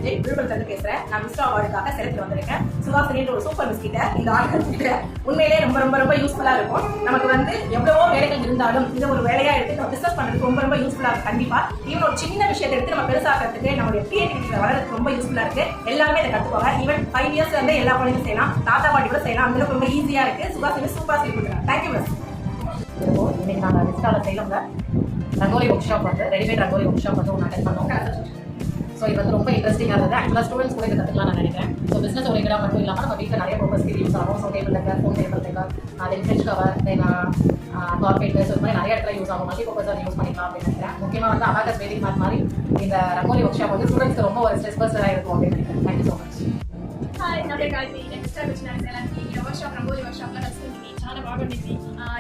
விஜய் விழுப்புரத்துல பேசுறேன். நான் mister அவார்டுக்காக select வந்திருக்கேன். சுவாசினின்ற ஒரு சூப்பர் மிஸ்கிட்ட இந்த ஆர்டர் கிட்ட உண்மையிலேயே ரொம்ப ரொம்ப ரொம்ப யூஸ்ஃபுல்லா இருக்கும். நமக்கு வந்து எவ்வளவோ வேலைகள் இருந்தாலும் இந்த ஒரு வேலையா எடுத்து நம்ம பிசினஸ் பண்றதுக்கு ரொம்ப ரொம்ப யூஸ்ஃபுல்லா இருக்கும். கண்டிப்பா ஈவன் ஒரு சின்ன விஷயத்தை எடுத்து நம்ம பெருசாக்கிறதுக்கு நம்மளுடைய கிரியேட்டிவிட்டி வளர்றதுக்கு ரொம்ப யூஸ்ஃபுல்லா இருக்கு. எல்லாருமே இதை கத்துக்கோங்க. ஈவன் 5 இயர்ஸ்ல இருந்து எல்லா குழந்தையும் செய்யலாம், தாத்தா பாட்டி கூட செய்யலாம். அந்த ரொம்ப ஈஸியா இருக்கு. சுபாசினி சூப்பரா சொல்லி கொடுக்குறாங்க. Thank you miss. இன்னைக்கு நாங்கள் விஸ்டால செய்யலங்க ரங்கோலி ஒர்க் ஷாப் வந்து ரெடிமேட் ரங்கோலி ஒர்க் ஷாப் வந்து ஒன்று அட்டென்ட் பண்ணோம். ஸோ இது வந்து ரொம்ப இன்ட்ரெஸ்டிங்காக இருந்தது. ஆக்சுவலாக ஸ்டூடெண்ட்ஸ் கூட இதை கற்றுக்கலாம் நான் நினைக்கிறேன். ஸோ பிஸ்னஸ் ஓரியன்டாக மட்டும் இல்லாமல் நம்ம வீட்டில் நிறைய பர்பஸ்க்கு யூஸ் ஆகும். So table decor, phone table decor, then fridge cover, then carpet, so இது மாதிரி நிறைய இடத்துல யூஸ் ஆகும். மல்டி பர்பஸ் யூஸ் பண்ணிக்கலாம் அப்படின்னு நினைக்கிறேன். முக்கியமாக வந்து அபாகஸ் வேதிக் மேத் மாதிரி இந்த ரங்கோலி ஒர்க் ஷாப் வந்து ஸ்டூடெண்ட்ஸ்க்கு ரொம்ப ஒரு ஸ்ட்ரெஸ் பஸ்டராக இருக்கும் அப்படின்னு நினைக்கிறேன். Thank you so much. హాయ్ నా పేరు గాయత్రి. నేను స్టార్ట్ వచ్చినాను ఎలాంటి ఈ work shop rangoli work shop లో కలుసుకుంటుంది. చాలా బాగుండింది.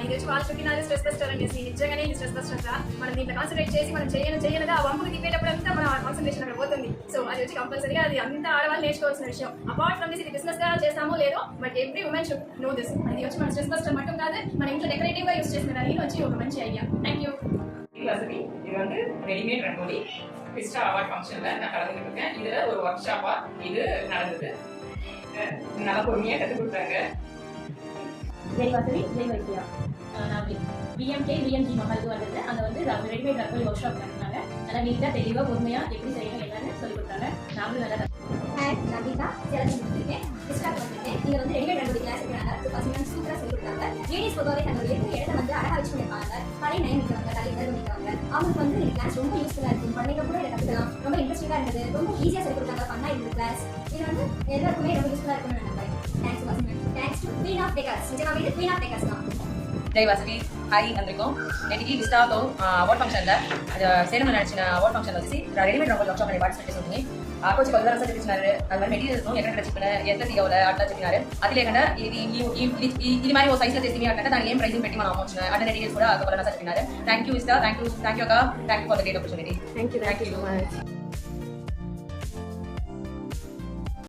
ఈ రోజు వాళ్ళు చెప్పినారు స్ట్రెస్ బస్టర్ అనేసి. నిజంగానే ఇది స్ట్రెస్ బస్టర్ రా. మనం దీంట్లో కాన్సన్ట్రేట్ చేసి మనం చేయనగా ఆ వంపుకు తిప్పేటప్పుడు అంతా మన కాన్సన్ట్రేషన్ అక్కడ పోతుంది. సో అది వచ్చి కంపల్సరీగా అది అంతా ఆడవాళ్ళు నేర్చుకోవాల్సిన విషయం. అపార్ట్ ఫ్రమ్ దిస్ ఇది బిజినెస్ గా చేస్తామో లేదో but every women should know this. అది వచ్చి మన స్ట్రెస్ బస్టర్ మట్టం కాదు, మన ఇంట్లో డెకరేటివ్ గా యూస్ చేసిన దాని వచ్చి ఒక మంచి ఐడియా. Thank you. இது வந்து ரெடிமேட் ரங்கோலி பிஸ்டா அவார்ட் ஃபங்க்ஷன்ல நான் கலந்துக்கிட்டு இருக்கேன். இதுல ஒரு ஒர்க் ஷாப்பா இது நடந்தது. நல்லா பொறுமையா கற்றுக் கொடுத்தாங்க. ஜெய்வாசவி ஜெய்வைத்தியா. நான் பிஎம்கே பிஎம்ஜி மஹாலுக்கு வந்தது. அங்கே வந்து ரெடிமேட் ரங்கோலி ஒர்க் ஷாப் நடத்தினாங்க. நல்லா நீட்டாக தெளிவாக பொறுமையாக எப்படி செய்யணும் என்னன்னு சொல்லி கொடுத்தாங்க. நாங்களும் நல்லா ஹாய் நான் கீதா சேலத்தில் முடிச்சிருக்கேன். டிஸ்டாக் பண்ணிருக்கேன். நீங்கள் வந்து ரெடிமேட் ரங்கோலி கிளாஸ் இருக்கிறாங்க. பசங்க சூப்பராக சொல்லி கொடுத்தாங்க. லேடிஸ் பொதுவாகவே தங்களுடைய இடத்த வந்து அழகாக வச்சு பண்ணிருப்பாங்க. பழைய நயம் நிற்கிறாங்க, தலையில் இருந்து நிற்கிறாங்க. அவங்களுக்கு வந்து இந்த கிளாஸ் ரொம்ப யூஸ்ஃபுல்லாக இருக்கும். பள்ளிகள் கூட இதை கற்றுக்கலாம். ரொம்ப இன்ட்ரெஸ்டிங்காக இருந்தது. ரொம்ப ஈஸியாக சொல்லி கொடுத்தாங்க. பண்ணால் இந்த கிளாஸ் இது வந்து எல்லாருக்குமே ரொம்ப யூஸ்ஃபுல்லாக இருக்கும்னு நான் நம்புறேன். Thanks Vasan. Thanks to queen of deckers. நிஜமாவே இது குவீன் ஆஃப் டெக்கர்ஸ் தான். జైవాసవి హాయ్ అందరికీ నేటికి విస్టాతో అవార్డ్ ఫంక్షన్లో సేలం నడిచిన అవార్డ్ ఫంక్షన్ వచ్చేసి రెడీమేడ్ రంగోలీ వర్క్ షాప్ అని పార్టిసిపేట్ చేసి ఉంటుంది. కొంచెం కొద్ది రసం చూపించినారు. అది మరి మెటీరియల్స్ ఎక్కడ చెప్పిన ఎంత తీయవాలి అట్లా చెప్పినారు. అది లేకుండా ఇది మరి ఓ సైజ్లో చేసి అంటే దానికి ఏం ప్రైజింగ్ పెట్టి మనం అమ్మొచ్చు అంటే మెటీరియల్స్ కూడా చెప్పినారు. థ్యాంక్ యూ విస్టా, థ్యాంక్ యూ అక్క, thank you for the great opportunity. Thank you so much.